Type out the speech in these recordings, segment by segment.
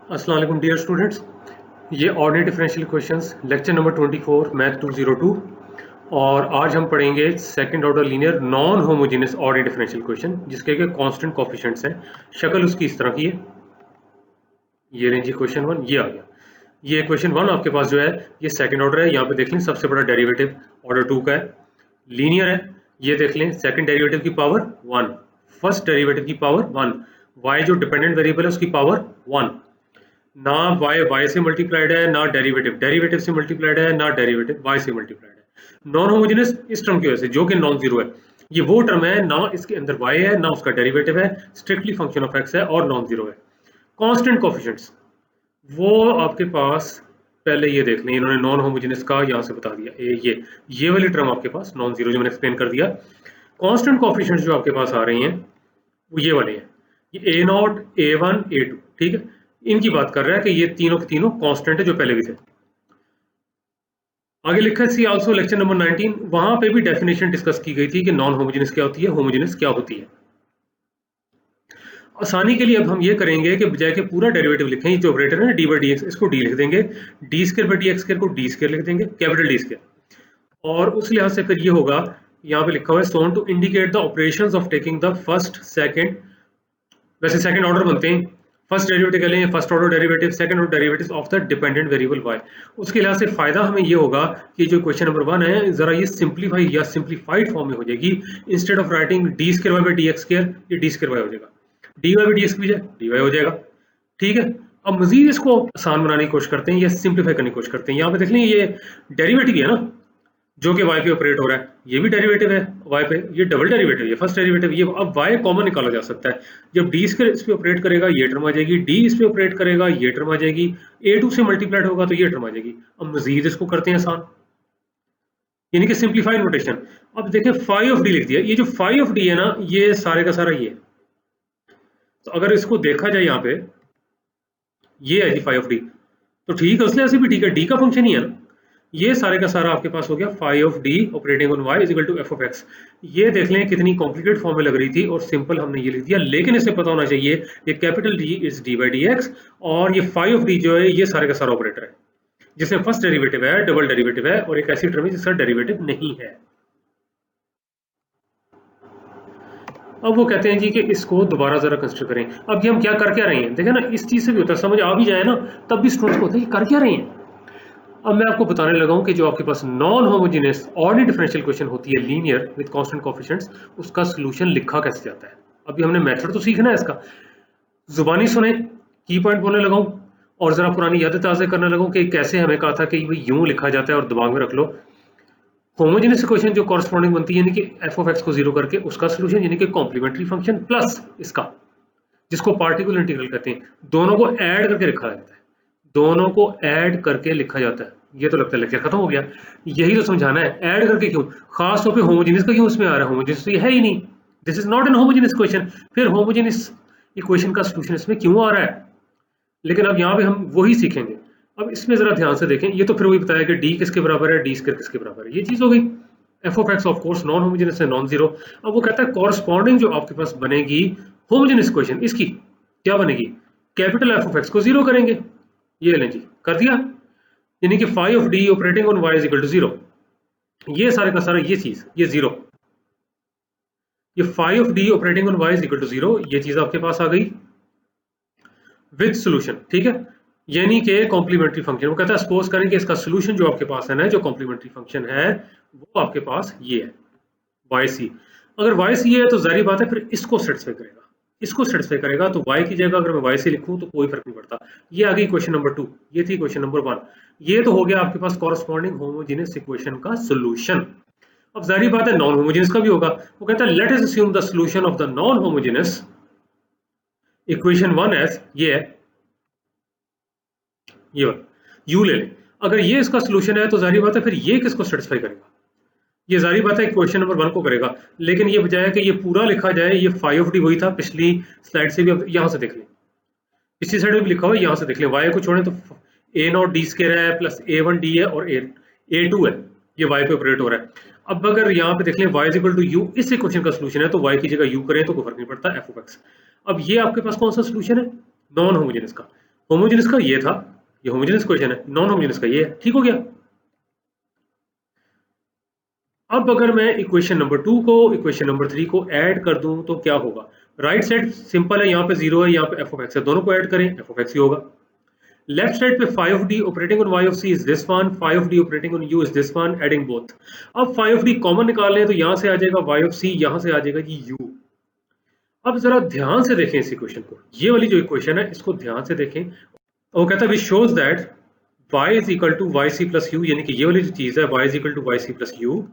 अस्सलाम वालेकुम dear students, ये ordinary differential questions lecture number 24 math 202 और आज हम पढ़ेंगे second order linear non homogeneous ordinary differential question जिसके के कांस्टेंट कोफिशिएंट्स हैं। शक्ल उसकी इस तरह की है, ये रेंज क्वेश्चन वन ये आ गया। ये क्वेश्चन वन आपके पास जो है ये सेकंड ऑर्डर है। यहाँ पे देख लें सबसे बड़ा डेरिवेटिव ऑर्डर टू का है, लीनियर है। ये देख लें सेकंड डेरिवेटिव की पावर वन, फर्स्ट डेरिवेटिव की पावर वन, वाई जो डिपेंडेंट वेरिएबल है उसकी पावर वन, ना y से मल्टीप्लाइड है ना डेरिवेटिव से मल्टीप्लाइड है ना डेरिवेटिव y से मल्टीप्लाइड है। नॉन होमोजेनियस इस टर्म की वजह से जो कि नॉन जीरो है, ये वो टर्म है ना इसके अंदर y है ना उसका डेरिवेटिव है, स्ट्रिक्टली फंक्शन ऑफ x है और नॉन जीरो है। कांस्टेंट कोफिशिएंट्स वो आपके पास पहले ये देख लें, इन्होंने नॉन होमोजेनियस का यहाँ से बता दिया। ये वाली टर्म आपके पास नॉन जीरो जो मैंने एक्सप्लेन कर दिया। कांस्टेंट कोफिशिएंट्स जो आपके पास आ रही हैं वो ये वाले हैं, ये a0 a1 a2, ठीक है। इनकी बात कर रहा है कि ये तीनों के तीनों कांस्टेंट है जो पहले भी थे। आगे लिखा है सी आल्सो लेक्चर नंबर 19, वहां पे भी डेफिनेशन डिस्कस की गई थी कि नॉन होमोजेनियस क्या होती है, होमोजेनियस क्या होती है। आसानी के लिए अब हम ये करेंगे कि बजाय के पूरा डेरिवेटिव लिखें, ये जो ऑपरेटर है डी बाई डी एक्स, इसको डी लिख देंगे, D square by d x square को डी स्क्वायर लिख देंगे, कैपिटल डी स्क्वायर। और उस लिहाज से फिर ये होगा, यहाँ पे लिखा हुआ है soon to indicate the operations of taking the first second, वैसे सेकंड ऑर्डर बनते हैं, फर्स्ट डेरिवेटिव कह लें, first order derivative, second order derivative of the dependent variable y। उसके लिहाज से फायदा हमें ये होगा कि जो क्वेश्चन नंबर वन है जरा ये सिंप्लीफाई या सिंप्लीफाइड फॉर्म में हो जाएगी। Instead of writing d square y by d x square, ये डी स्क्वायर वाई हो जाएगा, d y by d x की बजाय डी वाई हो जाएगा, ठीक है। अब मजीद इसको आसान बनाने की कोशिश करते हैं या सिंप्लीफाई करने की कोशिश करते हैं। यहाँ पे देख लें ये डेरिवेटिव है ना जो कि y पे ऑपरेट हो रहा है, ये भी डेरिवेटिव है y पे, ये डबल डेरिवेटिव, ये फर्स्ट डेरिवेटिव, ये अब y कॉमन निकाला जा सकता है। जब d स्क्वायर इस पे ऑपरेट करेगा ये टर्म आ जाएगी, d इस पे ऑपरेट करेगा ये टर्म आ जाएगी, a2 से मल्टीप्लाइड होगा तो ये टर्म आ जाएगी। अब मजीद इसको करते हैं आसान, यानी कि सिंप्लीफाइड नोटेशन। अब देखें फाई ऑफ डी लिख दिया, ये जो फाई ऑफ डी है ना ये सारे का सारा ये, तो अगर इसको देखा जाए यहाँ पे ये है जी फाई ऑफ डी, तो ठीक है उसलिए ऐसे भी ठीक है, डी का फंक्शन ही है ना। ये सारे का सारा आपके पास हो गया phi of d operating on y is equal to f of x. ये देख लें कितनी कॉम्प्लिकेटेड फॉर्म में लग रही थी और सिंपल हमने ये लिख दिया, लेकिन इसे पता होना चाहिए ये capital D is D by d x और ये फाई ऑफ डी जो है ये सारे का सारा ऑपरेटर है जिसमें फर्स्ट डेरिवेटिव है, डबल डेरिवेटिव है और एक ऐसी टर्म है जिसका डेरिवेटिव नहीं है। अब वो कहते हैं जी कि इसको दोबारा जरा कंसिडर करें। अब ये हम क्या कर क्या रहे हैं, देखें ना इस चीज से भी होता है, समझ आ भी जाए ना तब भी स्टूडेंट्स को होता है कि कर क्या रहे हैं। अब मैं आपको बताने लगा हूं कि जो आपके पास non homogeneous ordinary differential question होती है लीनियर विद कांस्टेंट कोफिशिएंट्स, उसका सॉल्यूशन लिखा कैसे जाता है। अभी हमने मेथड तो सीखना है इसका, जुबानी सुने, की पॉइंट बोलने लगा हूं और जरा पुरानी यादें ताज़ा करने लगा हूं कि कैसे हमें कहा था कि भाई यूं लिखा जाता है और दिमाग में रख लो। होमोजेनियस क्वेश्चन जो कॉरस्पॉन्डिंग बनती है यानी कि एफ ऑफ एक्स को जीरो करके उसका सॉल्यूशन यानी कि कॉम्प्लीमेंट्री फंक्शन प्लस इसका जिसको पार्टिकुलर इंटीग्रल कहते हैं, दोनों को ऐड करके लिखा जाता है, दोनों को ऐड करके लिखा जाता है। ये तो लगता है लेक्चर खत्म हो गया, यही तो समझाना है, ऐड करके क्यों, खास तौर पे होमोजेनियस का क्यों उसमें आ रहा है, होमोजेनियस तो ये है ही नहीं, this is not an homogeneous question, फिर होमोजेनियस इक्वेशन का सॉल्यूशन इसमें क्यों आ रहा है। लेकिन अब यहाँ पे हम वही सीखेंगे। अब इसमें जरा ध्यान से देखें, ये तो फिर वही बताया कि डी किसके बराबर है, डी स्क्वायर किसके बराबर है, ये चीज हो गई। F of x of course non homogeneous है, नॉन जीरो। अब वो कहता है कॉरस्पॉन्डिंग जो आपके पास बनेगी होमोजेनियस क्वेश्चन इसकी क्या बनेगी, कैपिटल एफ ऑफ एक्स को जीरो करेंगे। ये लें जी, कर दिया, यानी कि phi of d operating on y is equal to zero. ये सारे का सारा ये चीज ये जीरो, ये phi of d operating on y is equal to zero, ये चीज आपके पास आ गई विद सॉल्यूशन, ठीक है, यानी कि कॉम्प्लीमेंट्री फंक्शन। वो कहता है सपोज करें कि इसका सॉल्यूशन जो आपके पास है ना, जो कॉम्प्लीमेंट्री फंक्शन है वो आपके पास ये है वाई सी। अगर वाई सी है तो जाहिर बात है फिर इसको सेटिस्फाई करेगा, इसको सेटिस्फाई करेगा, तो y की जगह अगर मैं y से लिखूं तो कोई फर्क नहीं पड़ता। ये आ गई क्वेश्चन नंबर 2, ये थी क्वेश्चन नंबर 1। ये तो हो गया आपके पास कॉरस्पॉन्डिंग होमोजेनियस इक्वेशन का सॉल्यूशन। अब जाहिर बात है नॉन होमोजेनियस का भी होगा। वो कहता है let us assume the solution of the non homogeneous equation 1 as ये है, ये u ले लें। अगर ये इसका सॉल्यूशन है तो जाहिर बात है फिर ये किसको सेटिस्फाई करेगा, ये जारी बात है क्वेश्चन नंबर 1 को करेगा। लेकिन ये बजाय कि ये पूरा लिखा जाए, ये फाई ऑफ डी वही था पिछली स्लाइड से भी, अब यहाँ से देख लें, पिछली साइड में भी लिखा हुआ है, यहाँ से देख लें, वाई को छोड़ें तो ए नॉट डी स्क्वायर है प्लस a1 डी है और a2 है, ये वाई पे ऑपरेट हो रहा है। अब अगर यहाँ पे देख लें y is equal to u, इस इक्वेशन का सॉल्यूशन है तो y की जगह u करें तो कोई फर्क नहीं पड़ता, एफ ऑफ एक्स। अब ये आपके पास कौन सा सॉल्यूशन है, नॉन होमोजेनियस का। होमोजेनस का ये था, ये होमोजेनस क्वेश्चन है, नॉन होमोजेनस का ये है, ठीक हो गया। अब अगर मैं इक्वेशन नंबर 2 को इक्वेशन नंबर 3 को ऐड कर दूं तो क्या होगा? राइट साइड सिंपल है, यहाँ पे 0 है, यहाँ पे एफ ऑफ एक्स है, दोनों को ऐड करें, एफ ऑफ एक्स ही होगा। लेफ्ट साइड पे 5d operating on y of c is this one, 5d operating on u is this one, adding both. अब 5d कॉमन निकाल लें तो यहाँ से आ जाएगा y ऑफ c, यहाँ से आ जाएगा जी u। अब जरा ध्यान से देखें इस इक्वेशन को, ये वाली जो इक्वेशन है इसको ध्यान से देखें। वो कहता है which shows that y is equal to y c plus u, यानी कि ये वाली जो चीज है y is equal to y c plus u,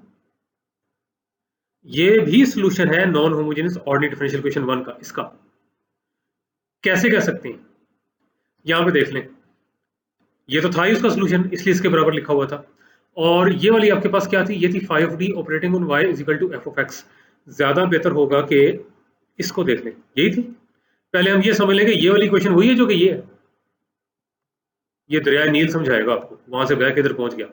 ये भी सोल्यूशन है non homogeneous ordinary differential equation 1 का। इसका कैसे कह सकते हैं? यहां पे देख लें, ये तो था ही उसका सोल्यूशन, इसलिए इसके बराबर लिखा हुआ था। और ये वाली आपके पास क्या थी? ये थी 5d operating on y is equal to f of x. ज्यादा बेहतर होगा कि इसको देख लें, यही थी। पहले हम ये समझ लेंगे ये वाली इक्वेशन वही है जो कि ये है। ये दरिया नील समझाएगा आपको, वहां से बह के इधर पहुंच गया।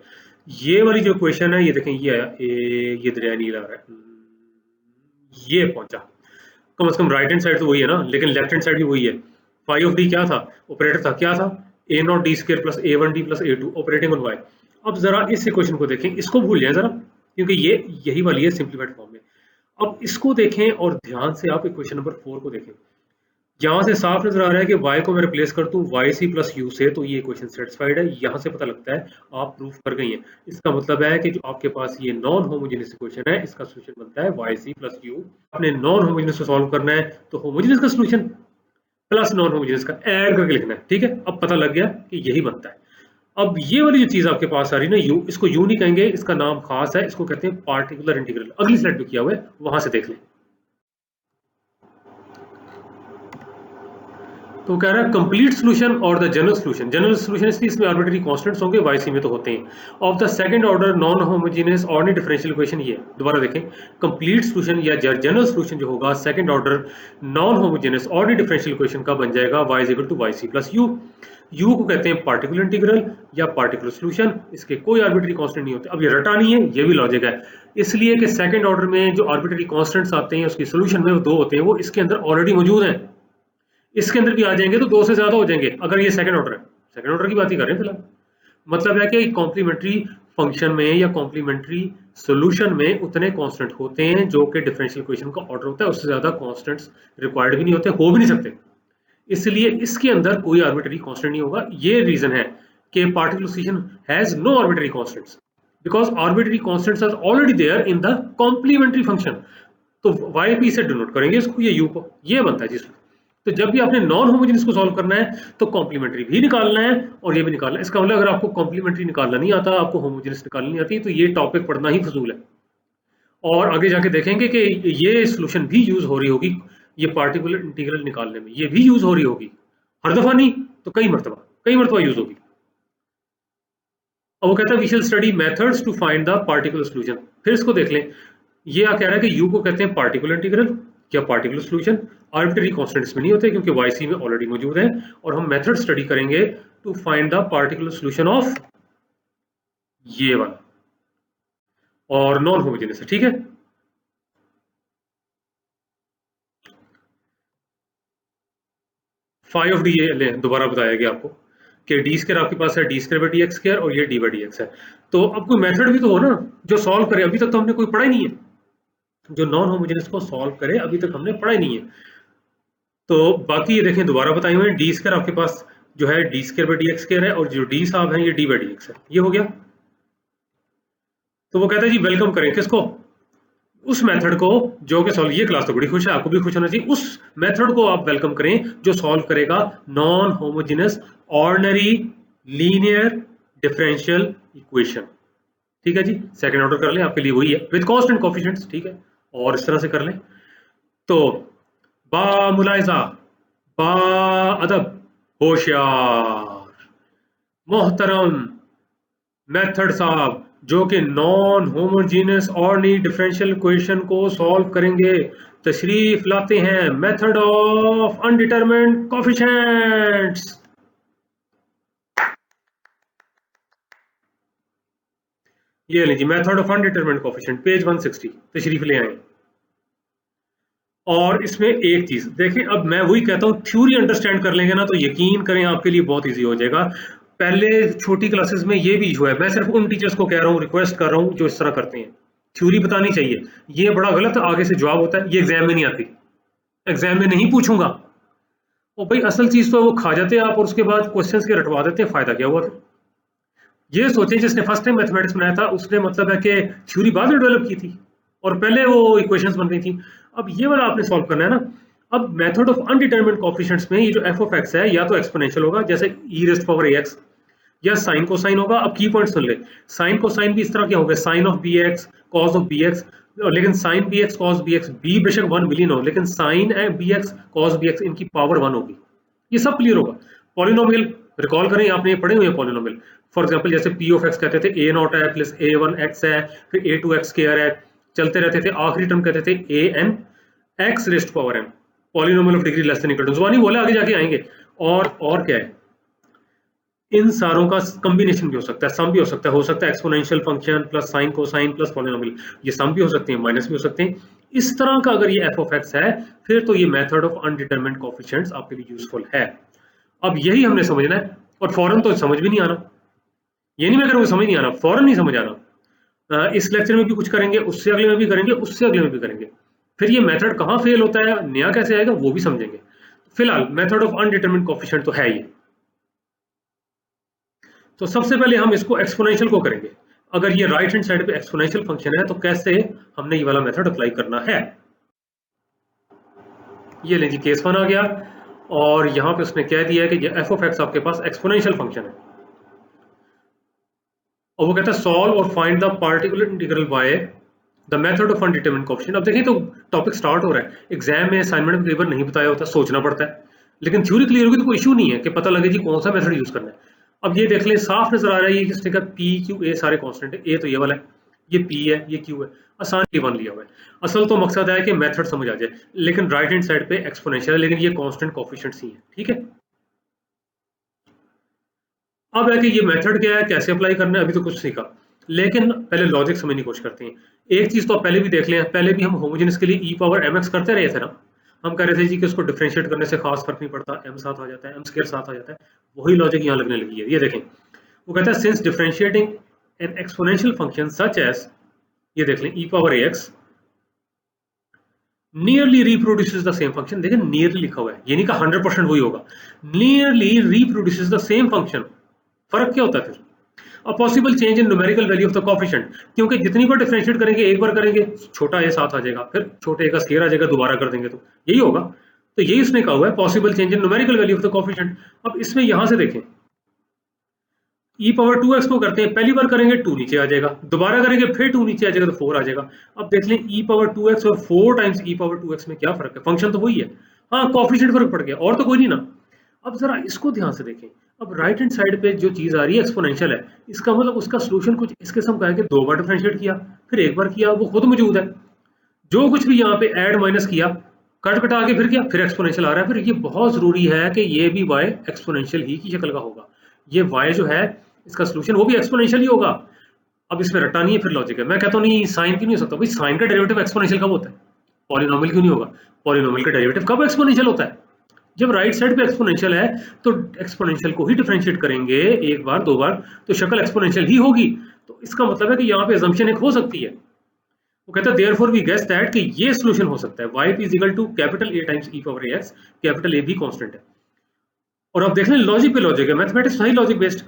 ये वाली जो क्वेश्चन है ये देखें, ये आया, ये दरिया नील आ रहा है, ये पहुंचा। कम से कम राइट हैंड साइड तो वही है ना, लेकिन लेफ्ट हैंड साइड भी वही है। 5d क्या था? ऑपरेटर था, क्या था? a not D square plus a1d plus a2 operating on y। अब जरा इस इक्वेशन को देखें, इसको भूल जाए जरा, क्योंकि ये यही वाली है सिंप्लीफाइड फॉर्म में। अब इसको देखें और ध्यान से आप इक्वेशन नंबर 4 को देखें। यहाँ से साफ नजर आ रहा है कि y को मैं रिप्लेस कर दूं वाई सी प्लस यू से, तो ये इक्वेशन सेटिस्फाइड है। यहाँ से पता लगता है आप प्रूफ कर गई हैं। इसका मतलब है कि जो आपके पास ये नॉन होमोजेनियस इक्वेशन है, इसका सोल्यूशन बनता है वाई सी प्लस यू। आपने नॉन होमोजेनियस को सॉल्व करना है तो होमोजेनियस का सोल्यूशन प्लस नॉन होमोजेनियस का ऐड करके लिखना है, ठीक है। अब पता लग गया कि यही बनता है। अब ये वाली जो चीज आपके पास आ रही है ना, यू, इसको यू नहीं कहेंगे, इसका नाम खास है, इसको कहते हैं पार्टिकुलर इंटीग्रल। अगली स्लाइड पे किया हुआ है, वहां से देख लें। तो कह रहा है कंप्लीट सोल्यूशन और the general solution. General solution इसलिए इसमें आर्बिट्ररी कांस्टेंट्स होंगे, वाई सी में तो होते हैं, of the second order non homogeneous ordinary differential equation. ये दोबारा देखें, कंप्लीट सोल्यूशन या जनरल सोल्यूशन जो होगा second order non homogeneous ordinary differential equation का बन जाएगा y is equal to y c plus u. U को कहते हैं पार्टिकुलर इंटीग्रल या पार्टिकुलर सोल्यूशन, इसके कोई आर्बिट्ररी कांस्टेंट नहीं होते। अब ये रटा नहीं है, ये भी लॉजिक है, इसलिए कि सेकंड ऑर्डर में जो आर्बिट्ररी कांस्टेंट्स आते हैं उसकी सोल्यूशन में वो दो होते हैं, वो इसके अंदर ऑलरेडी मौजूद हैं। इसके अंदर भी आ जाएंगे तो दो से ज्यादा हो जाएंगे, अगर ये सेकंड ऑर्डर है। सेकंड ऑर्डर की बात ही कर रहे हैं फिलहाल। मतलब है कि कॉम्प्लीमेंट्री फंक्शन में या कॉम्प्लीमेंट्री सॉल्यूशन में उतने कांस्टेंट होते हैं जो कि डिफरेंशियल इक्वेशन का ऑर्डर होता है, उससे ज्यादा कांस्टेंट्स रिक्वायर्ड भी नहीं होते, हो भी नहीं सकते। इसलिए इसके अंदर कोई आर्बिट्ररी कांस्टेंट नहीं होगा। ये रीजन है कि particular solution has no arbitrary constants because arbitrary constants are already there in the complementary function. तो वाई पी से डिनोट करेंगे इसको, ये यू को, ये बनता है जी। तो जब भी आपने नॉन होमोजेनियस को सॉल्व करना है तो कॉम्प्लीमेंट्री भी निकालना है और ये भी निकालना है। इसका मतलब अगर आपको कॉम्प्लीमेंट्री निकालना नहीं आता, आपको होमोजेनियस निकालनी नहीं आती, तो ये टॉपिक पढ़ना ही फजूल है। और आगे जाके देखेंगे कि ये सोल्यूशन भी यूज हो रही होगी, ये पार्टिकुलर इंटीग्रल निकालने में ये भी यूज हो रही होगी, हर दफा नहीं तो कई मरतबा यूज होगी। अब वो कहता है we shall study methods to find the particular solution. फिर इसको देख लें, ये क्या कह रहा है कि यू को कहते हैं पार्टिकुलर इंटीग्रल या पार्टिकुलर सोल्यूशन। आर्बिट्ररी कांस्टेंट्स में नहीं होते क्योंकि वाई सी में ऑलरेडी मौजूद है। और हम मेथड स्टडी करेंगे to find the particular solution of ये वाला, और नॉन होमोजेनियस है, ठीक है। फाइव ऑफ डी, ये दोबारा बताया गया आपको कि डी स्क्वायर आपके पास है D square by d x square और ये डी बाई डी एक्स है। तो अब कोई मेथड भी तो हो ना जो सॉल्व करे, अभी तक तो हमने कोई पढ़ा ही नहीं है जो नॉन होमोजेनियस को सॉल्व करे, अभी तक हमने पढ़ा ही नहीं है। तो बाकी ये देखें दोबारा बताए हुए हैं, डी स्क्वायर आपके पास जो है D square by d x square है और जो डी साहब है ये डी बाई डी एक्स है, ये हो गया। तो वो कहता है जी वेलकम करें किसको? उस मेथड को जो कि सॉल्व, ये क्लास तो बड़ी खुश है, आपको भी खुश होना चाहिए। उस मेथड को आप वेलकम करें जो सॉल्व करेगा non homogeneous ordinary linear differential equation, ठीक है जी। सेकंड ऑर्डर कर लें, आपके लिए वही है विद कांस्टेंट कोएफिशिएंट्स, ठीक है। और इस तरह से कर लें। तो बा मुलाहिजा, बा अदब, होशियार, मोहतरम मेथड साहब जो कि non homogeneous ordinary differential equation को सॉल्व करेंगे, तशरीफ लाते हैं मेथड ऑफ अनडिटरमिन्ड कोएफिशिएंट्स। ये लीजिए method of undetermined coefficient, page 160, तशरीफ ले आए। और इसमें एक चीज देखिए, अब मैं वही कहता हूँ, थ्योरी अंडरस्टैंड कर लेंगे ना तो यकीन करें आपके लिए बहुत इजी हो जाएगा। पहले छोटी क्लासेस में ये भी इशू है, मैं सिर्फ उन टीचर्स को कह रहा हूँ, रिक्वेस्ट कर रहा हूँ जो इस तरह करते हैं। थ्योरी बतानी चाहिए, ये बड़ा गलत आगे से जवाब होता है, ये एग्जाम में नहीं आती, एग्जाम में नहीं पूछूंगा। और भाई असल चीज तो वो खा जाते हैं आप और उसके बाद क्वेश्चंस के रटवा देते हैं, फायदा क्या हुआ फिर? ये सोचें जिसने फर्स्ट टाइम मैथमेटिक्स बनाया था उसने मतलब है कि थ्योरी बाद में डेवलप की थी और पहले वो इक्वेशंस बन रही थी। अब ये वाला आपने सॉल्व करना है ना। अब मेथड ऑफ अनडिटरमिन्ड कोएफिशिएंट्स में ये जो एफ ऑफ एक्स है या तो एक्सपोनेंशियल होगा जैसे ई रेज़्ड पावर ए एक्स, या साइन कोसाइन होगा। अब की पॉइंट सुन ले, साइन कोसाइन भी इस तरह क्या होगा, sine of B X cos of B X, लेकिन sine B X cos B X B बेशक 1 मिलियन हो लेकिन sine B X cos B X इनकी पावर 1 होगी। ये सब क्लियर होगा। पॉलिनोमियल रिकॉल करें, आपने ये पढ़े हुए हैं पॉलिनोमियल। फॉर एग्जांपल जैसे पी ऑफ एक्स कहते थे ए नॉट है प्लस ए वन एक्स है, फिर ए टू एक्स स्क्वायर है, चलते रहते थे, आखिरी टर्म कहते थे a n x rest power m. Polynomial of degree less than equal to, जुबानी बोले आगे जाके आएंगे। और क्या है, इन सारों का कॉम्बिनेशन भी हो सकता है, सम भी हो सकता है exponential function plus sine cosine plus polynomial, ये सम भी हो सकते हैं, माइनस भी हो सकते हैं। इस तरह का अगर ये एफ ऑफ एक्स है फिर तो ये मेथड ऑफ अनडिटरमिन्ड कोएफिशिएंट्स आपके लिए यूजफुल है। अब यही हमने समझना है, और फौरन तो समझ भी नहीं आना, ये नहीं मैं करूँगा समझ नहीं आना, फौरन नहीं समझ आना। इस लेक्चर में भी कुछ करेंगे, उससे अगले में भी करेंगे, उससे अगले में भी करेंगे, फिर ये मेथड कहाँ फेल होता है, नया कैसे आएगा वो भी समझेंगे। फिलहाल मेथड ऑफ अनडिटरमिन्ड कोएफिशिएंट तो है ये। तो सबसे पहले हम इसको एक्सपोनेंशियल को करेंगे। अगर ये राइट हैंड साइड पे एक्सपोनेंशियल फंक्शन है तो कैसे हमने ये वाला मेथड अप्लाई करना है। ये लें जी, केस 1 आ गया और यहां पे उसने कह दिया है कि ये एफ ऑफ एक्स आपके पास एक्सपोनेंशियल फंक्शन है और वो कहता है सॉल्व और find the particular integral by the method of undetermined coefficient. अब देखिए तो टॉपिक स्टार्ट हो रहा है, एग्जाम में असाइनमेंट में कई बार नहीं बताया होता, सोचना पड़ता है, लेकिन थ्योरी क्लियर होगी तो कोई इशू नहीं है कि पता लगे जी कौन सा मेथड यूज करना है। अब ये देख लें, साफ नजर आ रहा है ये किसने कहा, पी क्यू ए सारे कांस्टेंट है, ए तो ये वाला है, ये पी है, ये क्यू है, आसान वन लिया हुआ है। असल तो मकसद है कि मेथड समझ आ जाए, लेकिन राइट हैंड साइड पे एक्सपोनेंशियल है लेकिन ये कांस्टेंट कोएफिशिएंट्स ही है, ठीक है। अब है कि ये मेथड क्या है, कैसे अप्लाई करना है, अभी तो कुछ सीखा, लेकिन पहले लॉजिक समझने की कोशिश करते हैं। एक चीज तो आप पहले भी देख लें, पहले भी हम होमोजेनियस के लिए ई पावर एम एक्स करते रहे थे ना, हम कह रहे थे जी कि उसको डिफरेंशिएट करने से खास फर्क नहीं पड़ता, एम साथ आ जाता है, एम स्क्वायर साथ आ जाता है। वही लॉजिक यहाँ लगने लगी है। ये देखें, वो कहता है since differentiating an exponential function such as, ये देख लें, e power a x nearly reproduces the same function. देखें नियरली लिखा हुआ है, ये नहीं कहा 100% वही होगा, nearly reproduces the same function. फर्क क्या होता है फिर, a possible change in numerical value of the coefficient, क्योंकि जितनी बार डिफरेंशिएट करेंगे, एक बार करेंगे छोटा ए साथ आ जाएगा, फिर छोटे ए का स्क्वायर आ जाएगा, दोबारा कर देंगे तो यही होगा। तो यही उसने कहा हुआ है, possible change in numerical value of the coefficient. अब इसमें यहां से देखें, ई पावर 2x को करते हैं, पहली बार करेंगे 2 नीचे आ जाएगा, दोबारा करेंगे फिर 2 नीचे आ जाएगा तो 4 आ जाएगा। अब देख लें ई पावर 2x और 4 टाइम्स ई पावर 2x में क्या फर्क है, फंक्शन तो वही है, हाँ कोएफिशिएंट फर्क पड़ गया और तो कोई नहीं ना। अब जरा इसको ध्यान से देखें, अब राइट हैंड साइड पे जो चीज आ रही है एक्सपोनेंशियल है, इसका मतलब उसका सॉल्यूशन कुछ इस किस्म का है कि 2 बार डिफरेंशिएट किया फिर एक बार किया, वो खुद मौजूद है। जो कुछ भी यहाँ पे ऐड माइनस किया, कट कटा के फिर किया, फिर एक्सपोनेंशियल आ रहा है। फिर ये बहुत जरूरी है कि ये भी y एक्सपोनेंशियल ही की शक्ल का होगा। ये y जो है इसका सॉल्यूशन वो भी एक्सपोनेंशियल ही होगा। अब इसमें रटा नहीं है, फिर लॉजिक है। मैं कहता हूँ नहीं साइन क्यों नहीं हो सकता, भाई साइन का डेरिवेटिव एक्सपोनेंशियल कब होता है, पॉलिनोमियल क्यों नहीं होगा, पॉलिनोमियल का डेरिवेटिव कब एक्सपोनेंशियल होता है, जब राइट साइड पे एक्सपोनेंशियल है तो एक्सपोनेंशियल को ही डिफरेंशिएट करेंगे एक बार दो बार तो शक्ल एक्सपोनेंशियल ही होगी। तो इसका मतलब है कि यहाँ पे assumption एक हो सकती है। वो कहता है देयरफॉर वी गेस दैट कि ये सॉल्यूशन हो सकता है, y p equal to capital A times e power ax, capital A भी कांस्टेंट है। और अब देख लें लॉजिक पे लॉजिक है, मैथमेटिक्स सही लॉजिक बेस्ड।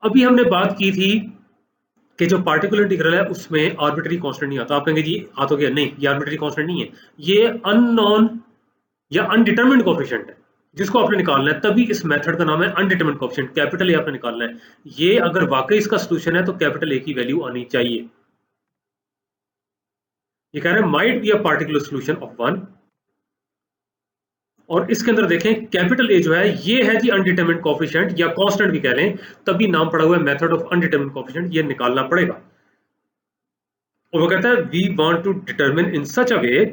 अभी हमने बात की थी कि जो पार्टिकुलर इंटीग्रल है उसमें आर्बिट्री कांस्टेंट नहीं आता। आप कहेंगे जी आ तो गया, नहीं ये आर्बिट्री कांस्टेंट नहीं है, ये अननोन या अनडिटरमिन्ड कोएफिशिएंट है जिसको आपने निकालना है। तभी इस मेथड का नाम है अनडिटरमिन्ड कोएफिशिएंट, कैपिटल ए आपने निकालना है। ये अगर वाकई इसका सॉल्यूशन है तो कैपिटल ए की वैल्यू आनी चाहिए। ये कह रहे हैं might be a particular solution of one, और इसके अंदर देखें कैपिटल ए जो है ये है जी अनडिटरमिन्ड कोएफिशिएंट या कांस्टेंट भी कह लें, तभी नाम पड़ा हुआ है मेथड ऑफ अनडिटरमिन्ड कोएफिशिएंट, ये निकालना पड़ेगा। और वो कहता है we want to determine in such a way